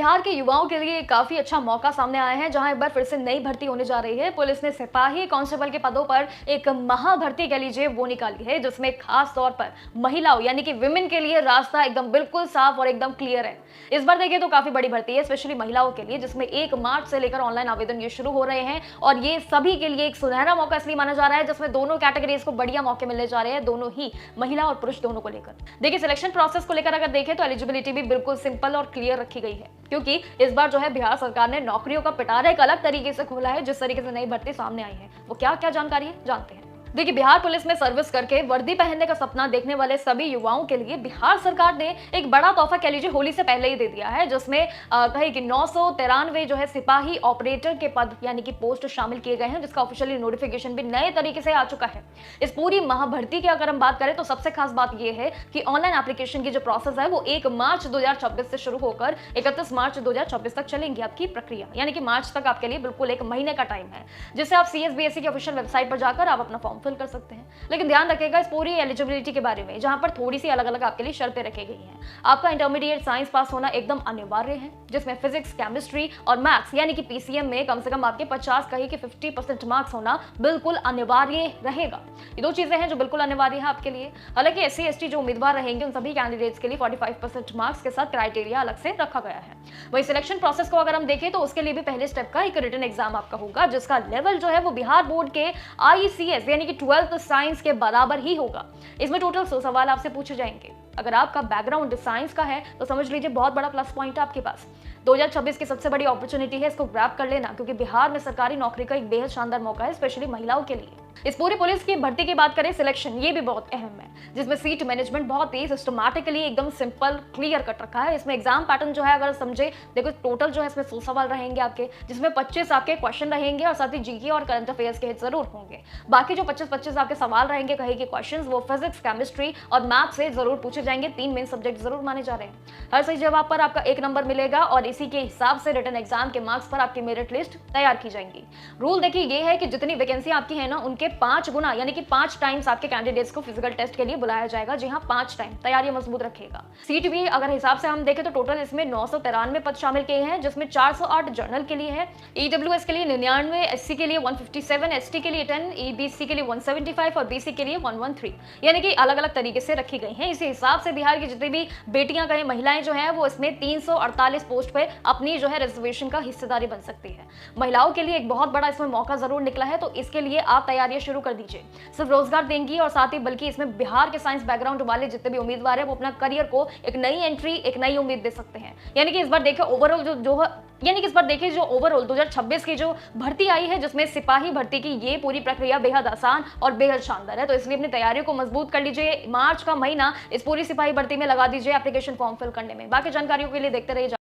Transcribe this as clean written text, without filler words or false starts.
बिहार के युवाओं के लिए काफी अच्छा मौका सामने आया है, जहां एक बार फिर से नई भर्ती होने जा रही है। पुलिस ने सिपाही कांस्टेबल के पदों पर एक महाभर्ती कह लीजिए वो निकाली है, जिसमें खास तौर पर महिलाओं यानी कि विमेन के लिए रास्ता एकदम बिल्कुल साफ और एकदम क्लियर है। इस बार देखिए तो काफी बड़ी भर्ती है, स्पेशली महिलाओं के लिए, जिसमें 1 मार्च से लेकर ऑनलाइन आवेदन ये शुरू हो रहे हैं। और ये सभी के लिए एक सुनहरा मौका इसलिए माना जा रहा है, जिसमें दोनों कैटेगरीज को बढ़िया मौके मिलने जा रहे हैं, दोनों ही महिला और पुरुष दोनों को लेकर। देखिए सिलेक्शन प्रोसेस को लेकर अगर देखें तो एलिजिबिलिटी भी बिल्कुल सिंपल और क्लियर रखी गई है, क्योंकि इस बार जो है बिहार सरकार ने नौकरियों का पिटारा एक अलग तरीके से खोला है। जिस तरीके से नई भर्ती सामने आई है, वो क्या क्या जानकारी है जानते हैं। देखिए बिहार पुलिस में सर्विस करके वर्दी पहनने का सपना देखने वाले सभी युवाओं के लिए बिहार सरकार ने एक बड़ा तोहफा कह लीजिए होली से पहले ही दे दिया है, जिसमें कहे कि 993 जो है सिपाही ऑपरेटर के पद यानी कि पोस्ट शामिल किए गए हैं, जिसका ऑफिशियली नोटिफिकेशन भी नए तरीके से आ चुका है। इस पूरी महाभर्ती की अगर हम बात करें तो सबसे खास बात यह है कि ऑनलाइन एप्लीकेशन की जो प्रोसेस है वो 1 मार्च 2026 से शुरू होकर 31 मार्च 2026 तक चलेंगी आपकी प्रक्रिया, यानी कि मार्च तक आपके लिए बिल्कुल 1 महीने का टाइम है, जिससे आप CSBSE की ऑफिशियल वेबसाइट पर जाकर आप अपना फॉर्म फिल कर सकते हैं। लेकिन ध्यान रखिएगा इस पूरी एलिजिबिलिटी के बारे में, जहां पर थोड़ी सी अलग अलग आपके लिए शर्तें रखी गई हैं। आपका इंटरमीडिएट साइंस पास होना एकदम अनिवार्य है, जिसमें फिजिक्स, केमिस्ट्री और मैथ्स यानी कि PCM में कम से कम आपके 50 कहे कि 50% मार्क्स होना बिल्कुल अनिवार्य रहेगा। ये 2 चीजें हैं जो बिल्कुल अनिवार्य है आपके लिए। हालांकि SC ST जो उम्मीदवार रहेंगे उन सभी कैंडिडेट्स के लिए 45% मार्क्स के साथ क्राइटेरिया अलग से रखा गया है। वही सिलेक्शन प्रोसेस को अगर हम देखें तो उसके लिए भी पहले स्टेप का एक रिटन एग्जाम आपका होगा, जिसका लेवल जो है वो बिहार बोर्ड के IECS यानी कि 12th साइंस के बराबर ही होगा। इसमें टोटल 100 सवाल आपसे पूछे जाएंगे। अगर आपका बैकग्राउंड साइंस का है तो समझ लीजिए बहुत बड़ा प्लस पॉइंट है आपके पास। 2026 की सबसे बड़ी अपॉर्चुनिटी है, इसको ग्रैब कर लेना, क्योंकि बिहार में सरकारी नौकरी का एक बेहद शानदार मौका है, स्पेशली महिलाओं के लिए। इस पूरी पुलिस की भर्ती की बात करें, सिलेक्शन ये भी बहुत अहम है, जिसमें सीट मैनेजमेंट बहुत ही सिस्टमैटिकली एकदम सिंपल क्लियर कट रखा है। इसमें एग्जाम पैटर्न जो है अगर समझे, देखो टोटल जो है इसमें 100 सवाल रहेंगे आपके, जिसमें 25 आपके क्वेश्चन रहेंगे और साथ ही GK और करंट अफेयर्स के हित जरूर होंगे। बाकी जो 25 आपके सवाल रहेंगे कहे कि क्वेश्चन, वो फिजिक्स, केमिस्ट्री और मैथ से जरूर पूछे जाएंगे। 3 मेन सब्जेक्ट जरूर माने जा रहे हैं। हर सही जवाब पर आपका 1 नंबर मिलेगा और इसी के हिसाब से रिटन एग्जाम के मार्क्स पर आपकी मेरिट लिस्ट तैयार की जाएंगी। रूल देखिए ये है कि जितनी वैकेंसी आपकी है ना, उनके 5 गुना यानी कि 5 टाइम्स आपके कैंडिडेट्स को फिजिकल टेस्ट के लिए बुलाया जाएगा। जी हाँ, 5 टाइम। तैयारी मजबूत रखेगा। सीट भी अगर हिसाब से हम देखें तो टोटल इसमें 993 पद शामिल किए हैं, जिसमें 408 जर्नल के लिए है, EWS के लिए 99, SC के लिए 157, ST के लिए 10, EBC के लिए 175 और BC के लिए 113, यानी कि अलग अलग तरीके से रखी गई हैं। इसी हिसाब से बिहार की जितनी भी बेटियां कहें, महिलाएं जो हैं, वो इसमें 348 पोस्ट पे अपनी जो है रिजर्वेशन का हिस्सेदारी बन सकती है। महिलाओं के लिए एक बहुत बड़ा इसमें मौका जरूर निकला है, तो इसके लिए आप तैयारियां शुरू कर दीजिए। सिर्फ रोजगार देंगी और साथ ही बल्कि इसमें बिहार के साइंस बैकग्राउंड वाले जितने भी उम्मीदवार हैं, वो अपना करियर को एक नई एंट्री, एक नई उम्मीद दे सकते हैं। यानी कि इस बार देखिए ओवरऑल जो ओवरऑल 2026 की जो भर्ती आई है, जिसमें सिपाही भर्ती की ये पूरी प्रक्रिया बेहद आसान और बेहद शानदार है, तो इसलिए अपनी तैयारियों को मजबूत कर लीजिए। मार्च का महीना इस पूरी सिपाही भर्ती में लगा दीजिए एप्लीकेशन फॉर्म फिल करने में। बाकी जानकारियों के लिए देखते रहिए।